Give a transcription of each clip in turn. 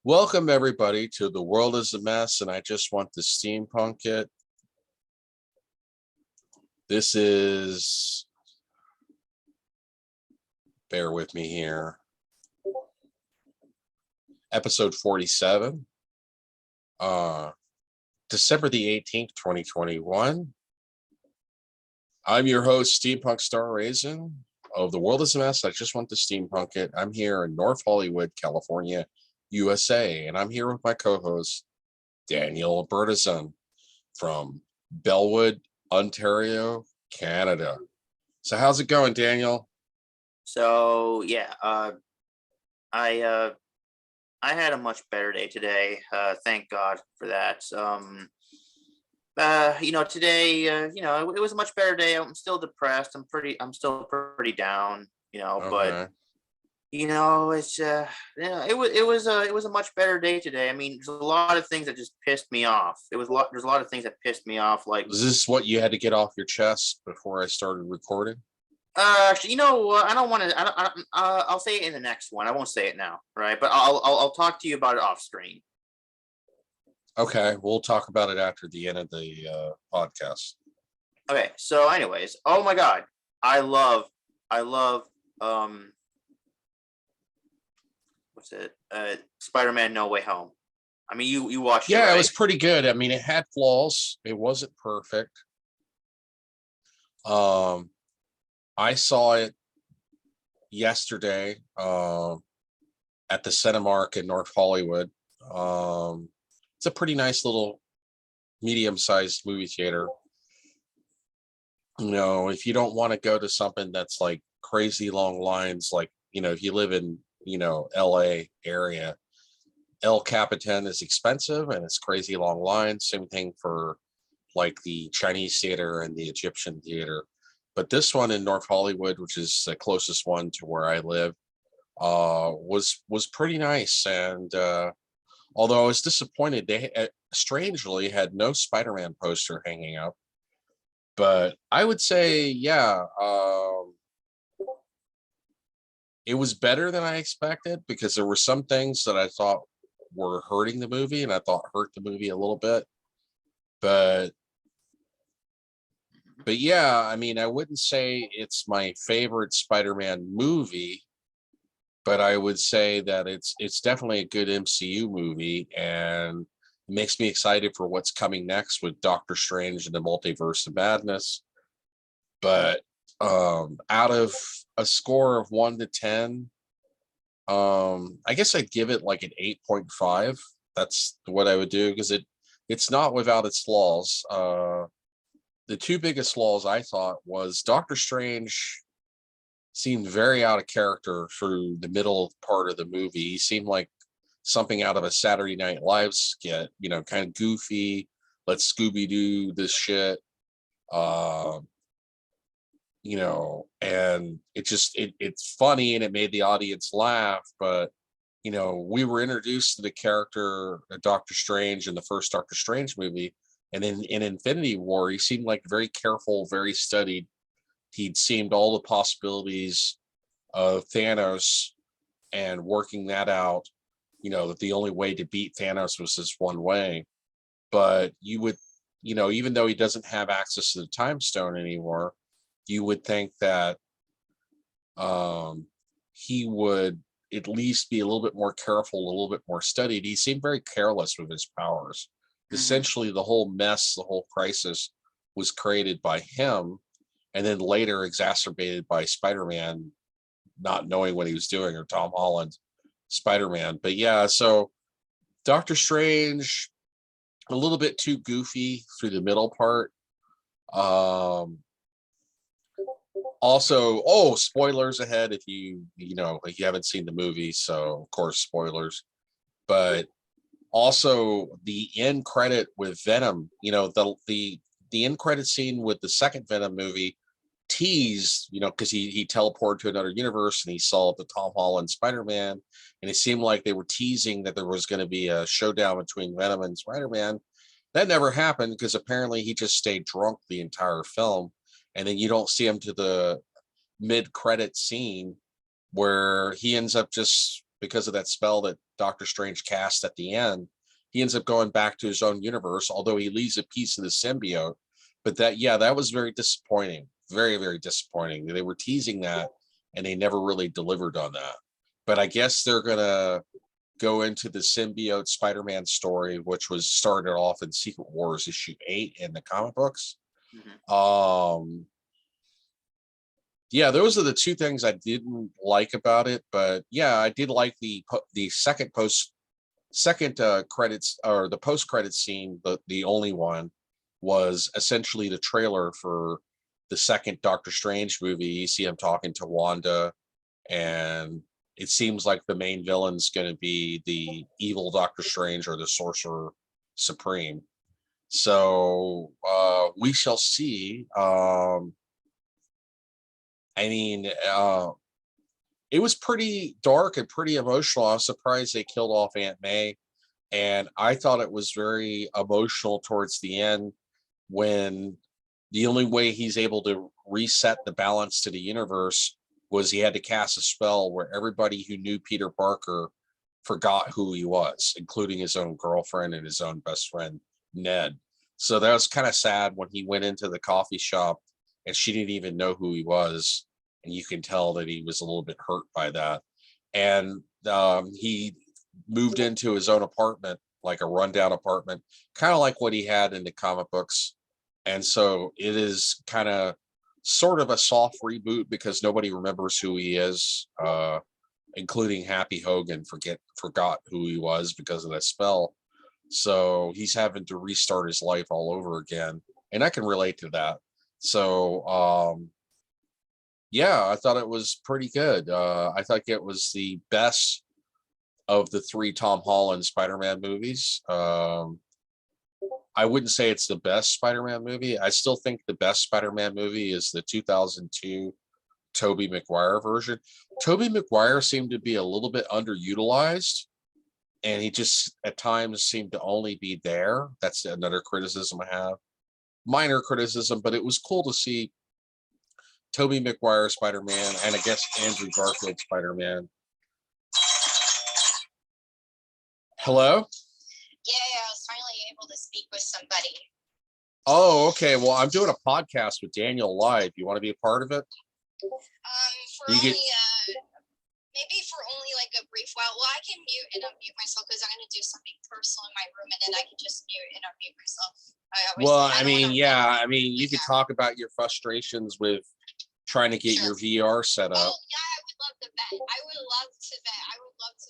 Welcome everybody to The World is a Mess and I Just Want to Steampunk It. This is, bear with me here, episode 47, December the 18th, 2021. I'm your host, Steampunk Star Raisin of The World is a Mess. I Just Want to Steampunk It. I'm here in North Hollywood, California, USA, and I'm here with my co-host, Daniel Bertizon from Bellwood, Ontario, Canada. So how's it going, Daniel? So yeah, I had a much better day today. Thank God for that. Today, it was a much better day. I'm still depressed. I'm still pretty down. But Okay. it's it was a much better day today. I mean, there's a lot of things that just pissed me off. There's a lot of things that pissed me off, like. Was this what you had to get off your chest before I started recording? Actually, you know what? I don't want to. I'll say it in the next one. I won't say it now, right? But I'll talk to you about it off screen. Okay, we'll talk about it after the end of the podcast. Okay. So, anyways, oh my God, I love what's it? Spider-Man: No Way Home. I mean, you watched it, Yeah, it right? was pretty good. I mean, it had flaws. It wasn't perfect. Um, I saw it yesterday at the Cinemark in North Hollywood. It's a pretty nice little medium-sized movie theater. If you don't want to go to something that's like crazy long lines, like, if you live in, LA area, El Capitan is expensive and it's crazy long lines. Same thing for like the Chinese theater and the Egyptian theater. But this one in North Hollywood, which is the closest one to where I live, was pretty nice. And although I was disappointed, they strangely had no Spider-Man poster hanging up. But I would say, yeah, it was better than I expected because there were some things that I thought were hurting the movie and I thought hurt the movie a little bit. But yeah, I mean, I wouldn't say it's my favorite Spider-Man movie, but I would say that it's definitely a good MCU movie and it makes me excited for what's coming next with Doctor Strange and the Multiverse of Madness. But out of a score of 1 to 10, I guess I'd give it like an 8.5. That's what I would do because it's not without its flaws. The two biggest flaws I thought was Doctor Strange seemed very out of character through the middle part of the movie. He seemed like something out of a Saturday Night Live skit, kind of goofy. Let's Scooby Doo this shit. And it's funny and it made the audience laugh, but we were introduced to the character of Doctor Strange in the first Doctor Strange movie, and in Infinity War, he seemed like very careful, very studied. He'd seemed all the possibilities of Thanos and working that out, that the only way to beat Thanos was this one way. But you would, even though he doesn't have access to the time stone anymore, you would think that he would at least be a little bit more careful, a little bit more studied. He seemed very careless with his powers. Mm-hmm. Essentially, the whole mess, the whole crisis was created by him and then later exacerbated by Spider-Man not knowing what he was doing, or Tom Holland, Spider-Man. But yeah, so Doctor Strange, a little bit too goofy through the middle part. Also, spoilers ahead if if you haven't seen the movie, so of course spoilers. But also the end credit with Venom, the end credit scene with the second Venom movie teased, because he teleported to another universe and he saw the Tom Holland Spider-Man, and it seemed like they were teasing that there was going to be a showdown between Venom and Spider-Man. That never happened because apparently he just stayed drunk the entire film, and then you don't see him to the mid-credit scene where he ends up just because of that spell that Doctor Strange cast at the end. He ends up going back to his own universe, although he leaves a piece of the symbiote. But that was very disappointing. Very, very disappointing. They were teasing that and they never really delivered on that. But I guess they're going to go into the symbiote Spider-Man story, which was started off in Secret Wars issue 8 in the comic books. Mm-hmm. Yeah, those are the two things I didn't like about it. But yeah, I did like the second credits, or the post-credit scene. The only one was essentially the trailer for the second Doctor Strange movie. You see him talking to Wanda, and it seems like the main villain's going to be the evil Doctor Strange or the Sorcerer Supreme. So we shall see. It was pretty dark and pretty emotional. I was surprised they killed off Aunt May. And I thought it was very emotional towards the end, when the only way he's able to reset the balance to the universe was he had to cast a spell where everybody who knew Peter Parker forgot who he was, including his own girlfriend and his own best friend, Ned. So that was kind of sad when he went into the coffee shop and she didn't even know who he was. And you can tell that he was a little bit hurt by that. And he moved into his own apartment, like a rundown apartment, kind of like what he had in the comic books. And so it is kind of sort of a soft reboot because nobody remembers who he is, including Happy Hogan forgot who he was because of that spell. So he's having to restart his life all over again. And I can relate to that. So yeah, I thought it was pretty good. I thought it was the best of the 3 Tom Holland Spider-Man movies. I wouldn't say it's the best Spider-Man movie. I still think the best Spider-Man movie is the 2002 Toby Mcguire version. Toby Mcguire seemed to be a little bit underutilized, and he just at times seemed to only be there. That's another criticism I have. Minor criticism, but it was cool to see Toby Mcguire Spider-Man, and I guess Andrew Garfield Spider-Man. Hello? Yeah, I was finally able to speak with somebody. Oh, okay. Well, I'm doing a podcast with Daniel live. You want to be a part of it? Maybe for only like a brief while. Well, I can mute and unmute myself because I'm going to do something personal in my room, and then I can just mute and unmute myself. You could talk about your frustrations with trying to get your VR set up. Oh, yeah, I would love to vet. I would love to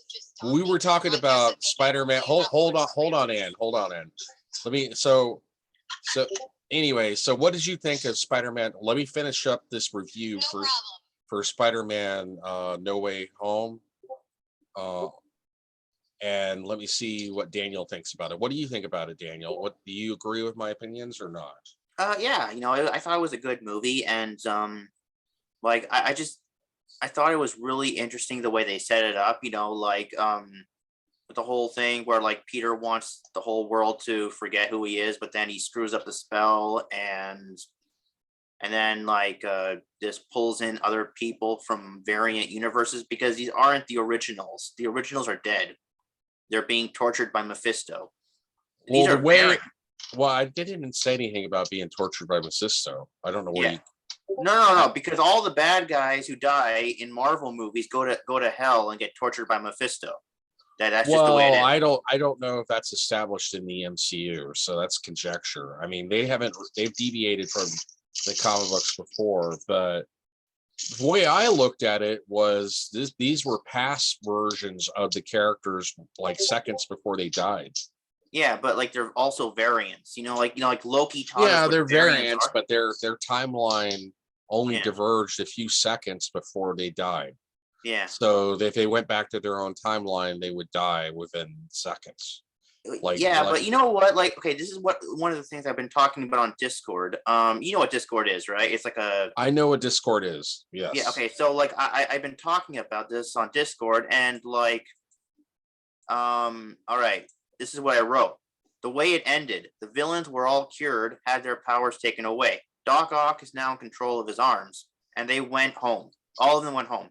just talk. We were talking about Spider-Man. Hold on, Ann. Anyway, so what did you think of Spider-Man? Let me finish up this review for Spider-Man No Way Home. And let me see what Daniel thinks about it. What do you think about it, Daniel? What do you agree with my opinions or not? Yeah, I thought it was a good movie, and I thought it was really interesting the way they set it up, with the whole thing where like Peter wants the whole world to forget who he is, but then he screws up the spell, and then this pulls in other people from variant universes because these aren't the originals. The originals are dead. They're being tortured by Mephisto. Well, I didn't even say anything about being tortured by Mephisto. I don't know where you. No, because all the bad guys who die in Marvel movies go to hell and get tortured by Mephisto. That's just the way it is. I don't know if that's established in the MCU, so that's conjecture. I mean, they've deviated from the comic books before, but the way I looked at it was these were past versions of the characters, like seconds before they died. Yeah, but they're also variants. Like Loki. Yeah, they're variants, but their timeline only diverged a few seconds before they died. Yeah. So if they went back to their own timeline, they would die within seconds. But you know what? This is one of the things I've been talking about on Discord. You know what Discord is, right? It's I know what Discord is. Yes. Yeah. Okay. So I've been talking about this on Discord, and all right. This is what I wrote. The way it ended, the villains were all cured, had their powers taken away. Doc Ock is now in control of his arms, and they went home. All of them went home.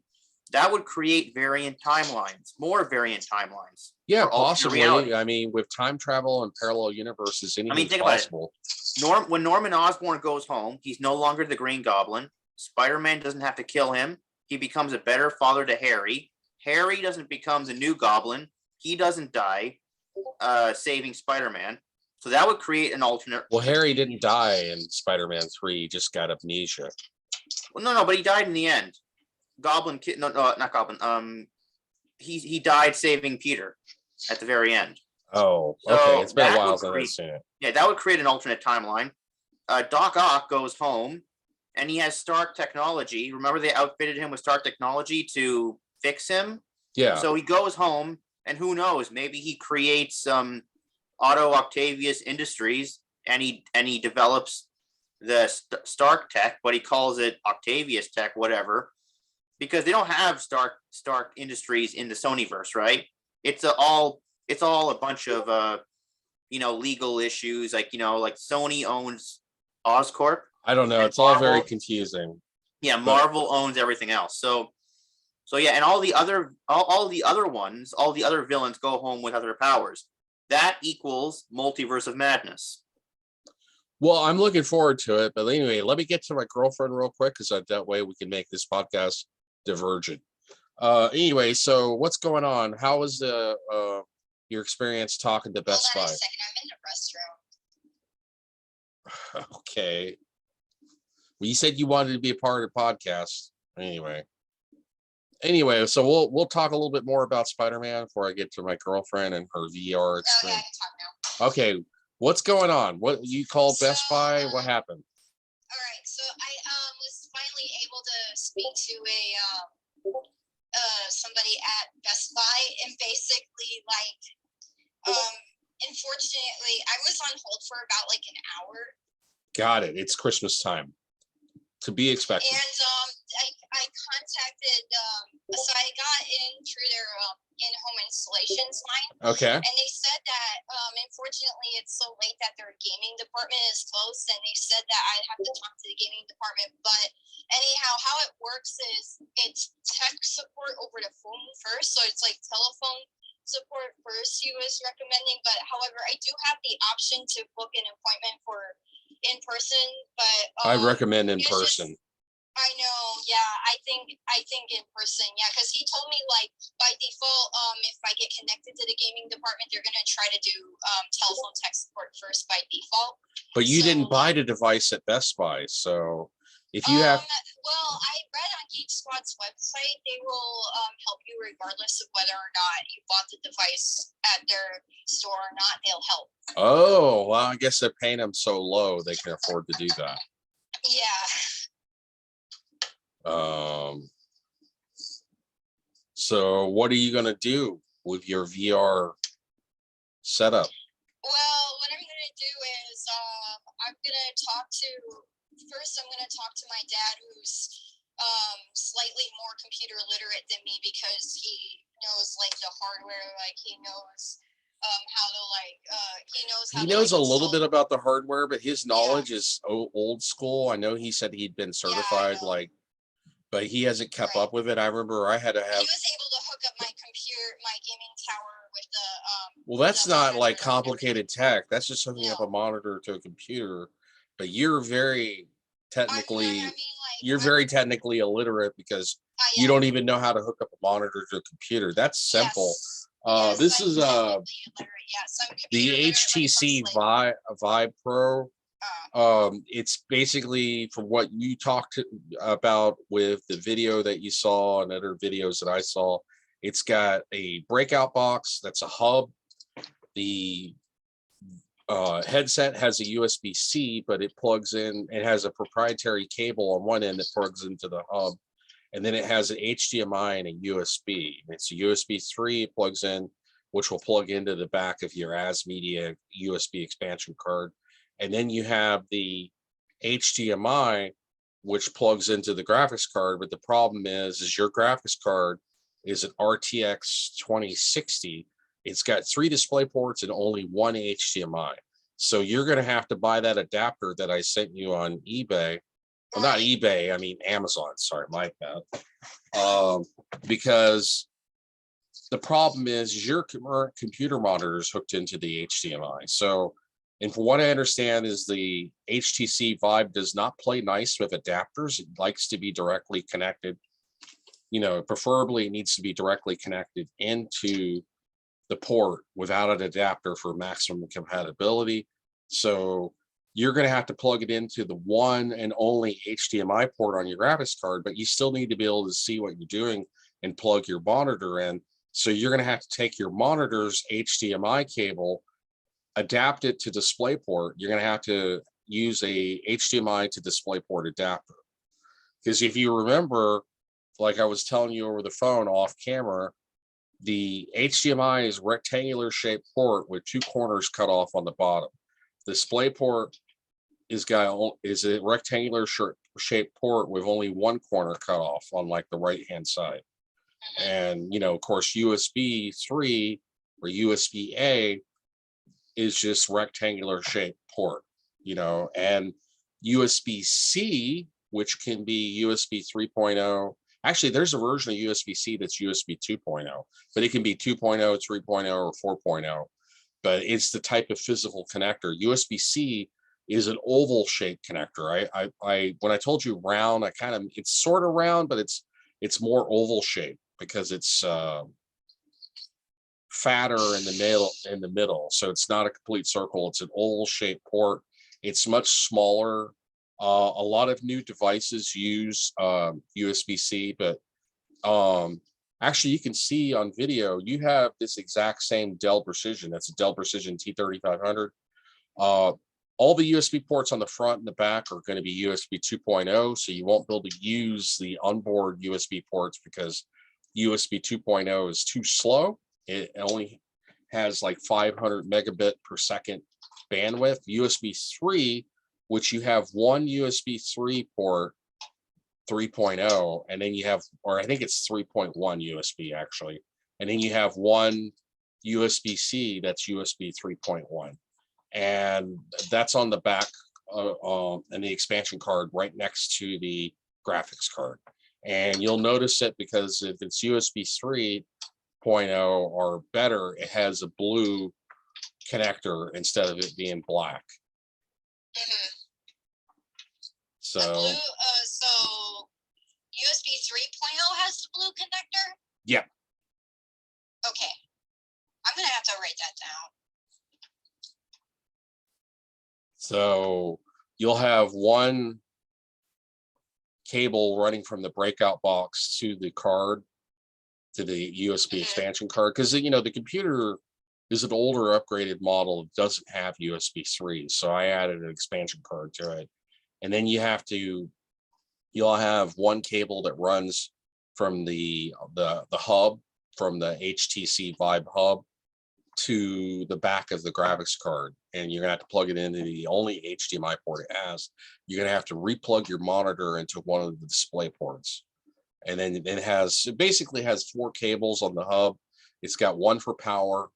that would create variant timelines, more variant timelines. Yeah, for alternate possibly. reality. I mean, with time travel and parallel universes, anything's think about it. possible. When Norman Osborn goes home, he's no longer the Green Goblin. Spider-Man doesn't have to kill him. He becomes a better father to Harry. Harry doesn't become the new Goblin. He doesn't die, saving Spider-Man. So that would create an alternate. Well, Harry didn't die in Spider-Man 3. He just got amnesia. Well, no, but he died in the end. Goblin kid, no, not Goblin. He died saving Peter at the very end. Oh, So okay. It's been a that while would since I've create- seen it. Yeah, that would create an alternate timeline. Doc Ock goes home, and he has Stark technology. Remember, they outfitted him with Stark technology to fix him. Yeah. So he goes home, and who knows? Maybe he creates some Otto Octavius Industries, and he develops the Stark tech, but he calls it Octavius tech, whatever, because they don't have Stark Industries in the Sonyverse, right? It's all a bunch of legal issues, like Sony owns Oscorp. I don't know. And It's all very Marvel- confusing. Yeah, Marvel owns everything else. So yeah, and all the other ones, all the other villains go home with other powers. That equals Multiverse of Madness. Well, I'm looking forward to it. But anyway, let me get to my girlfriend real quick, because that way we can make this podcast divergent. Anyway, so what's going on? How was your experience talking to Best Hold on Buy? a second, I'm in the restroom. Okay. Well, you said you wanted to be a part of the podcast. Anyway, so we'll talk a little bit more about Spider-Man before I get to my girlfriend and her VR Oh yeah, I experience. can talk now. Okay, what's going on? What you called Best So, Buy? What happened? All right, so I was finally able to speak to somebody at Best Buy, and basically unfortunately I was on hold for about like an hour. Got it. It's Christmas time. To be expected. And I contacted so I got in through their in-home installations line. Okay. And they said that unfortunately it's so late that their gaming department is closed, and they said that I'd have to talk to the gaming department. But anyhow, how it works is it's tech support over the phone first, so it's like telephone support first he was recommending. But however, I do have the option to book an appointment for in person, but I recommend in it's person. I know, yeah. I think in person, yeah, because he told me like by default, if I get connected to the gaming department, they're gonna try to do telephone tech support first by default. But you So, didn't buy the device at Best Buy, so if you have well, I read on Geek Squad's website they will help you regardless of whether or not you bought the device at their store or not. They'll help. oh well, I guess they're paying them so low they can afford to do that. Yeah. So what are you gonna do with your VR setup? Well, what I'm gonna do is I'm gonna talk to my dad, who's slightly more computer literate than me, because he knows like the hardware, like he knows how to He knows a little install- bit about the hardware, but his knowledge is old school. I know he said he'd been certified, know. but he hasn't kept Right. up with it. I remember I had to He have. was able to hook up my gaming tower with the Well, that's the not monitor like and complicated tech. That's just hooking up a No. monitor to a computer. But you're very technically, I mean, like, you're very technically illiterate, because you yeah. don't even know how to hook up a monitor to a computer. That's simple. Yes. This I'm is technically illiterate. Yes, I'm the computer literate, HTC like, Vive Pro. It's basically from what you talked about with the video that you saw and other videos that I saw. It's got a breakout box that's a hub. The headset has a USB-C, but it plugs in. It has a proprietary cable on one end that plugs into the hub, and then it has an HDMI and a USB. It's a USB 3 plugs in, which will plug into the back of your AS Media USB expansion card. And then you have the HDMI, which plugs into the graphics card. But the problem is your graphics card is an RTX 2060. It's got 3 display ports and only 1 HDMI. So you're going to have to buy that adapter that I sent you on eBay well, not eBay, I mean Amazon, sorry, my bad. Because the problem is your current computer monitor is hooked into the HDMI. So, and from what I understand is the HTC Vive does not play nice with adapters. It likes to be directly connected. You know, preferably it needs to be directly connected into the port without an adapter for maximum compatibility. So you're going to have to plug it into the one and only HDMI port on your graphics card, but you still need to be able to see what you're doing and plug your monitor in. So you're going to have to take your monitor's HDMI cable, adapt it to DisplayPort. You're going to have to use a HDMI to DisplayPort adapter. Because if you remember, like I was telling you over the phone off camera, the HDMI is rectangular shaped port with two corners cut off on the bottom. DisplayPort is a rectangular shaped port with only one corner cut off on like the right hand side. And you know, of course, USB 3 or USB A is just rectangular shaped port, you know, and USB C, which can be USB 3.0. Actually, there's a version of USB-C that's USB 2.0, but it can be 2.0, 3.0, or 4.0. But it's the type of physical connector. USB-C is an oval-shaped connector. I when I told you round, it's sort of round, but it's more oval-shaped because it's fatter in the middle. So it's not a complete circle. It's an oval-shaped port. It's much smaller. A lot of new devices use USB-C, but actually you can see on video, you have this exact same Dell Precision. That's a Dell Precision T3500. All the USB ports on the front and the back are going to be USB 2.0, so you won't be able to use the onboard USB ports because USB 2.0 is too slow. It only has like 500 megabit per second bandwidth. USB 3, which you have one USB 3 port 3.0, and then you have, or I think it's 3.1 USB actually, and then you have one USB-C that's USB 3.1, and that's on the back and the expansion card right next to the graphics card. And you'll notice it because if it's USB 3.0 or better, it has a blue connector instead of it being black. So USB 3.0 has the blue connector? Yeah. Okay. I'm going to have to write that down. So you'll have one cable running from the breakout box to the card, to the USB expansion card, because you know the computer is an older upgraded model. It doesn't have USB 3, so I added an expansion card to it. And then you'll have one cable that runs from the hub, from the HTC Vive hub to the back of the graphics card, and you're gonna have to plug it into the only HDMI port it has. You're gonna have to replug your monitor into one of the display ports, and then it basically has four cables on the hub. It's got one for power,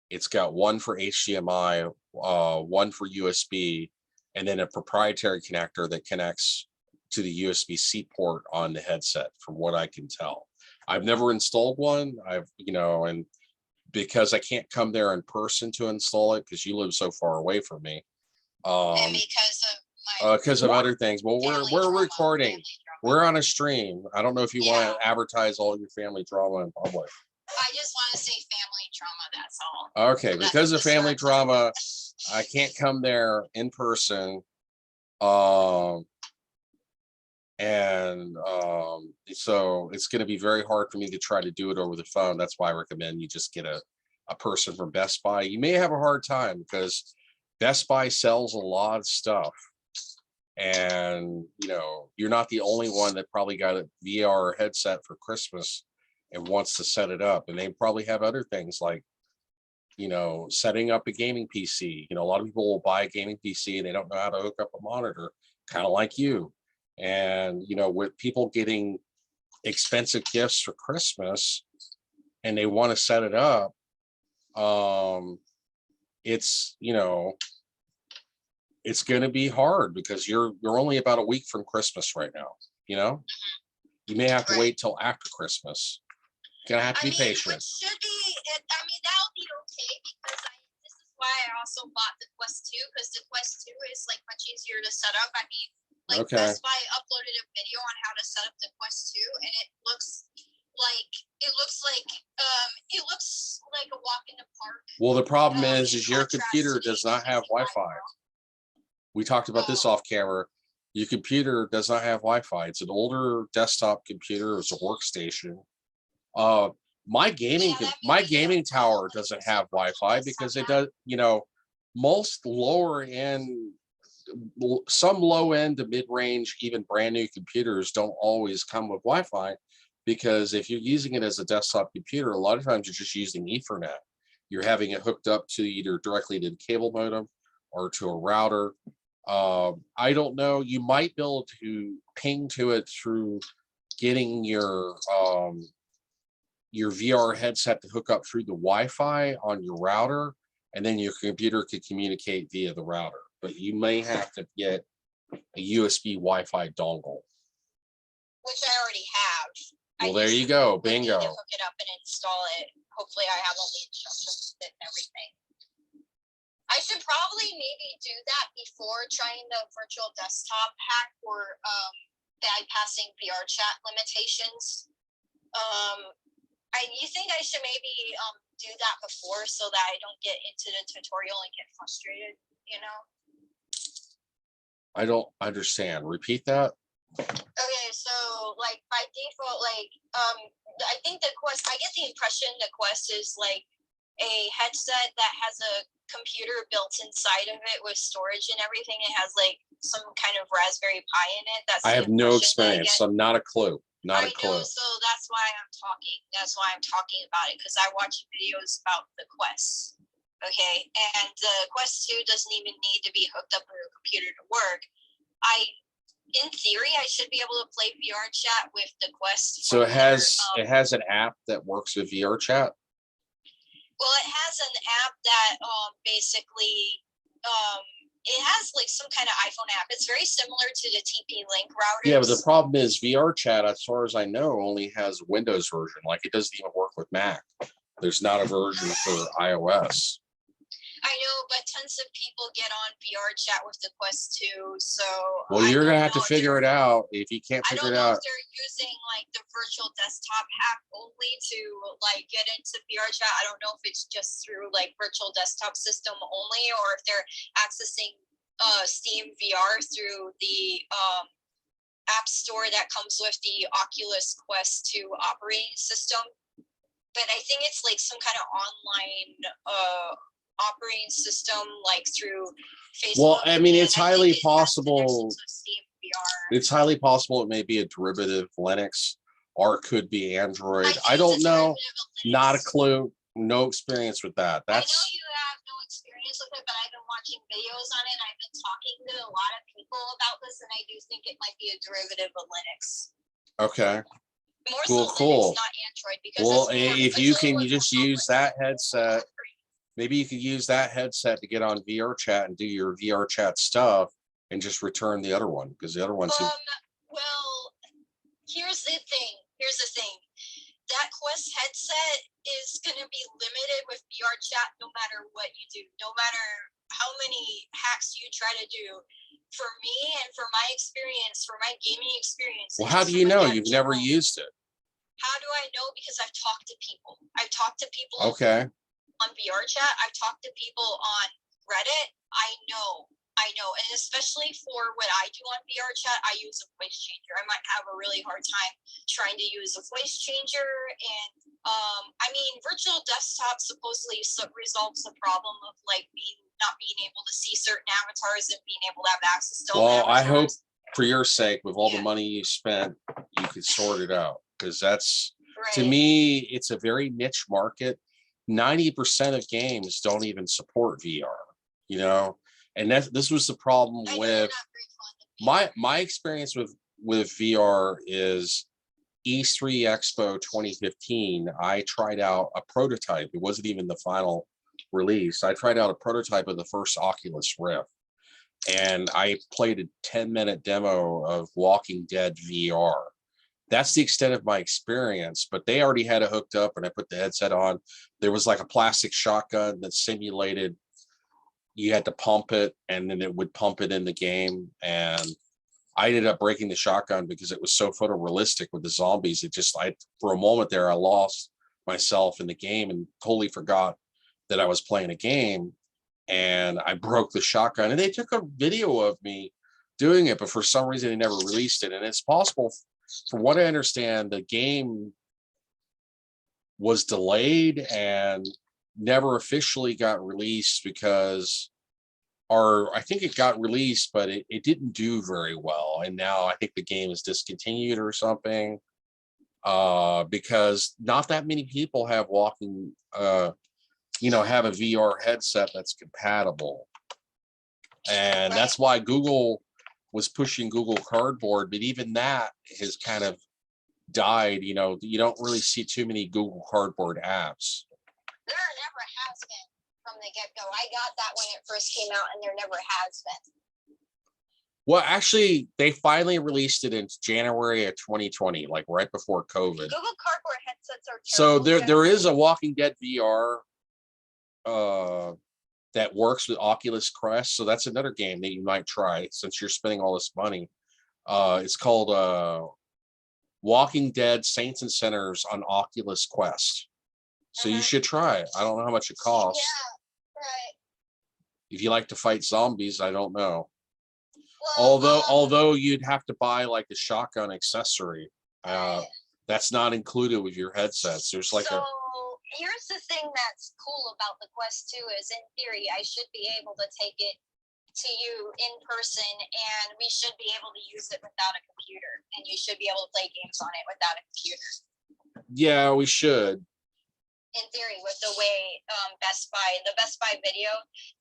it's got one for HDMI, one for USB, and then a proprietary connector that connects to the USB-C port on the headset, from what I can tell. I've never installed one. And because I can't come there in person to install it because you live so far away from me. And because of other things. Well, we're recording. We're on a stream. I don't know if you want to advertise all your family drama in public. I just want to say family drama, that's all. Okay, because of family drama, I can't come there in person. So it's going to be very hard for me to try to do it over the phone. That's why I recommend you just get a person from Best Buy. You may have a hard time because Best Buy sells a lot of stuff, and you're not the only one that probably got a VR headset for Christmas and wants to set it up. And they probably have other things like setting up a gaming PC. A lot of people will buy a gaming PC and they don't know how to hook up a monitor, kind of like you. And with people getting expensive gifts for Christmas and they want to set it up, it's it's going to be hard because you're only about a week from Christmas right now. You know, you may have to Right. wait till after Christmas. Gonna have to be patient. Which should be, that'll be okay because this is why I also bought the Quest 2 because the Quest 2 is like much easier to set up. Okay. Best Buy uploaded a video on how to set up the Quest 2, and it looks like it looks like a walk in the park. Well, the problem in is your contrast computer to the does not have HTC Wi-Fi. We talked about this off camera. Your computer does not have Wi-Fi. It's an older desktop computer. It's a workstation. My gaming tower doesn't have Wi-Fi because it does, most lower end, some low end to mid-range, even brand new computers don't always come with Wi-Fi, because if you're using it as a desktop computer, a lot of times you're just using Ethernet. You're having it hooked up to either directly to the cable modem or to a router. I don't know. You might be able to ping to it through getting your VR headset to hook up through the Wi-Fi on your router, and then your computer could communicate via the router. But you may have to get a USB Wi-Fi dongle. Which I already have. Well, there you go. Need Bingo. to hook it up and install it. Hopefully, I have all the instructions and everything. I should probably maybe do that before trying the virtual desktop hack for bypassing VR chat limitations. You think I should maybe do that before so that I don't get into the tutorial and get frustrated, I don't understand. Repeat that. Okay, so like by default, I think the Quest, I get the impression the Quest is like a headset that has a computer built inside of it with storage and everything. It has like some kind of Raspberry Pi in it. I have no experience, so not a clue. Not a clue. So that's why I'm talking. That's why I'm talking about it, because I watch videos about the Quest. Okay, and the Quest 2 doesn't even need to be hooked up with a computer to work. In theory, I should be able to play VR chat with the Quest. So it has an app that works with VR chat. Well, it has an app that basically it has like some kind of iPhone app. It's very similar to the TP-Link routers. Yeah, but the problem is VR chat, as far as I know, only has Windows version. Like it doesn't even work with Mac. There's not a version for iOS. I know, but tons of people get on VR chat with the Quest 2, so... Well, you're going to have to figure it out. If you can't figure it out... I don't know if they're using, like, the virtual desktop hack only to, like, get into VR chat. I don't know if it's just through, like, virtual desktop system only, or if they're accessing Steam VR through the app store that comes with the Oculus Quest 2 operating system. But I think it's, like, some kind of online... operating system, like through Facebook. Well, I mean, it's highly possible. It's highly possible it may be a derivative Linux, or it could be Android. I don't know. Not a clue. No experience with that. I know you have no experience with it, but I've been watching videos on it. I've been talking to a lot of people about this, and I do think it might be a derivative of Linux. Okay. More Cool. Linux, not Android. Because if you can, you just use that headset. Maybe you could use that headset to get on VR chat and do your VR chat stuff and just return the other one, because the other one's... Well, here's the thing. That Quest headset is going to be limited with VR chat no matter what you do, no matter how many hacks you try to do. For me and for my experience, for my gaming experience... Well, how do you know? You've never used it. How do I know? Because I've talked to people. Okay. On VR chat, I've talked to people on Reddit. I know, and especially for what I do on VR chat, I use a voice changer. I might have a really hard time trying to use a voice changer, and virtual desktop supposedly resolves the problem of like not being able to see certain avatars and being able to have access to all I hope avatars. For your sake, with all the money you spent, you could sort it out, because that's to me, it's a very niche market. 90% of games don't even support VR, and this was the problem with my experience with VR is E3 Expo 2015. I tried out a prototype. It wasn't even the final release. I tried out a prototype of the first Oculus Rift, and I played a 10-minute demo of Walking Dead VR. That's the extent of my experience, but they already had it hooked up and I put the headset on. There was like a plastic shotgun that simulated you had to pump it and then it would pump it in the game. And I ended up breaking the shotgun because it was so photorealistic with the zombies. It just, for a moment there, I lost myself in the game and totally forgot that I was playing a game. And I broke the shotgun, and they took a video of me doing it, but for some reason they never released it. And it's possible, from what I understand, the game was delayed and never officially got released because, or I think it got released, but it didn't do very well. And now I think the game is discontinued or something, because not that many people have have a VR headset that's compatible. And that's why Google was pushing Google Cardboard, but even that has kind of died. You don't really see too many Google Cardboard apps. There never has been from the get-go. I got that when it first came out, and there never has been. Well, actually, they finally released it in January of 2020, like right before COVID. Google Cardboard headsets are So terrible. there is a Walking Dead VR that works with Oculus Quest. So that's another game that you might try since you're spending all this money. It's called Walking Dead Saints and Sinners on Oculus Quest. So you should try it. I don't know how much it costs. Yeah, right. If you like to fight zombies, I don't know. Well, Although you'd have to buy like the shotgun accessory. That's not included with your headsets. There's like so here's the thing that's cool about the Quest 2 is, in theory, I should be able to take it to you in person, and we should be able to use it without a computer, and you should be able to play games on it without a computer. Yeah, we should. In theory, with the way the Best Buy video,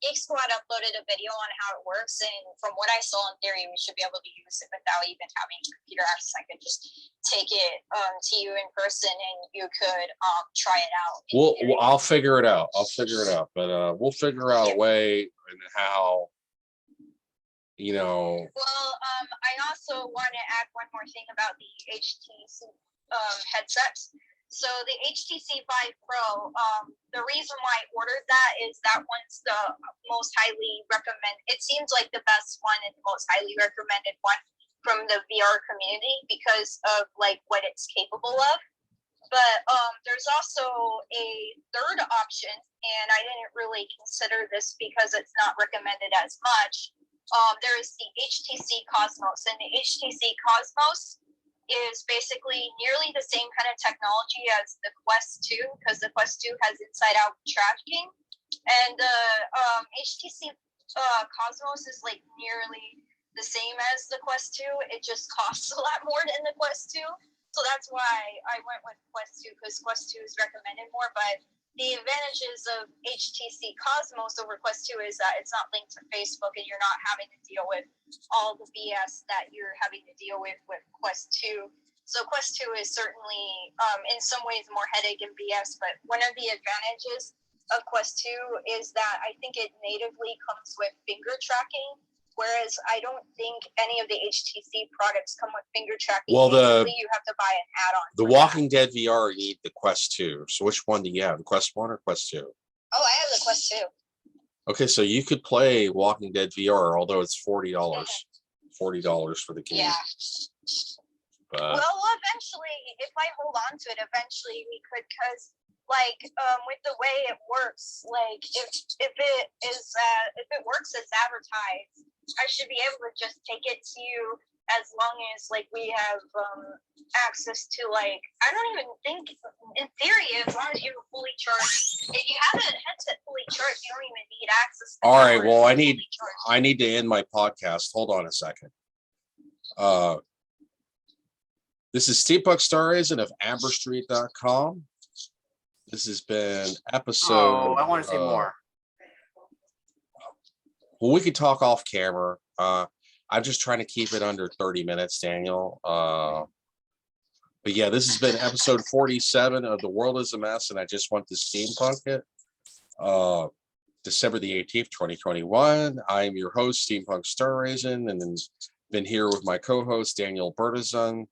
Geek Squad uploaded a video on how it works, and from what I saw, in theory, we should be able to use it without even having computer access. I could just take it to you in person, and you could try it out. Well, I'll figure it out. But we'll figure out a way and how. Well, I also want to add one more thing about the HTC headsets. So the HTC Vive Pro, the reason why I ordered that is that one's the most highly recommended. It seems like the best one and the most highly recommended one from the VR community because of like what it's capable of. But there's also a third option, and I didn't really consider this because it's not recommended as much. There is the HTC Cosmos, and the HTC Cosmos is basically nearly the same kind of technology as the Quest 2, because the Quest 2 has inside-out tracking, and the HTC Cosmos is like nearly the same as the Quest 2. It just costs a lot more than the Quest 2, so that's why I went with Quest 2, because Quest 2 is recommended more. But the advantages of HTC Cosmos over Quest 2 is that it's not linked to Facebook, and you're not having to deal with all the BS that you're having to deal with Quest 2. So Quest 2 is certainly, in some ways, more headache and BS, but one of the advantages of Quest 2 is that I think it natively comes with finger tracking, whereas I don't think any of the HTC products come with finger tracking. Well, you have to buy an add-on. The Walking Dead VR, you need the Quest 2. So which one do you have? The Quest 1 or Quest 2? Oh, I have the Quest 2. Okay, so you could play Walking Dead VR, although it's $40. $40 for the game. Yeah. But Well, eventually, if I hold on to it, eventually we could, because with the way it works, like if it works as advertised, I should be able to just take it to you as long as like we have access to I don't even think, in theory, as long as you're fully charged. If you have a headset fully charged, you don't even need access to all right, power well, if I it's need fully charged. I need to end my podcast. Hold on a second. This is Steampunk Star Raisin of AmberStreet.com. This has been episode. I want to say more. Well, we could talk off camera. I'm just trying to keep it under 30 minutes, Daniel. But yeah, this has been episode 47 of The World is a Mess, and I just want to steampunk it. December the 18th, 2021. I'm your host, Steampunk Star Raisin, and then been here with my co-host, Daniel Bertizon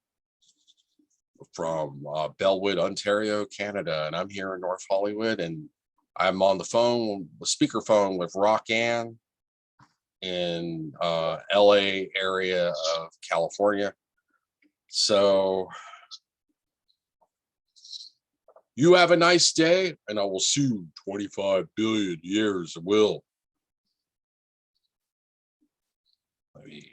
from Bellwood, Ontario, Canada. And I'm here in North Hollywood, and I'm on the phone, the speakerphone with Rockanne in LA area of California. So you have a nice day, and I will see you 25 billion years. I will. Let me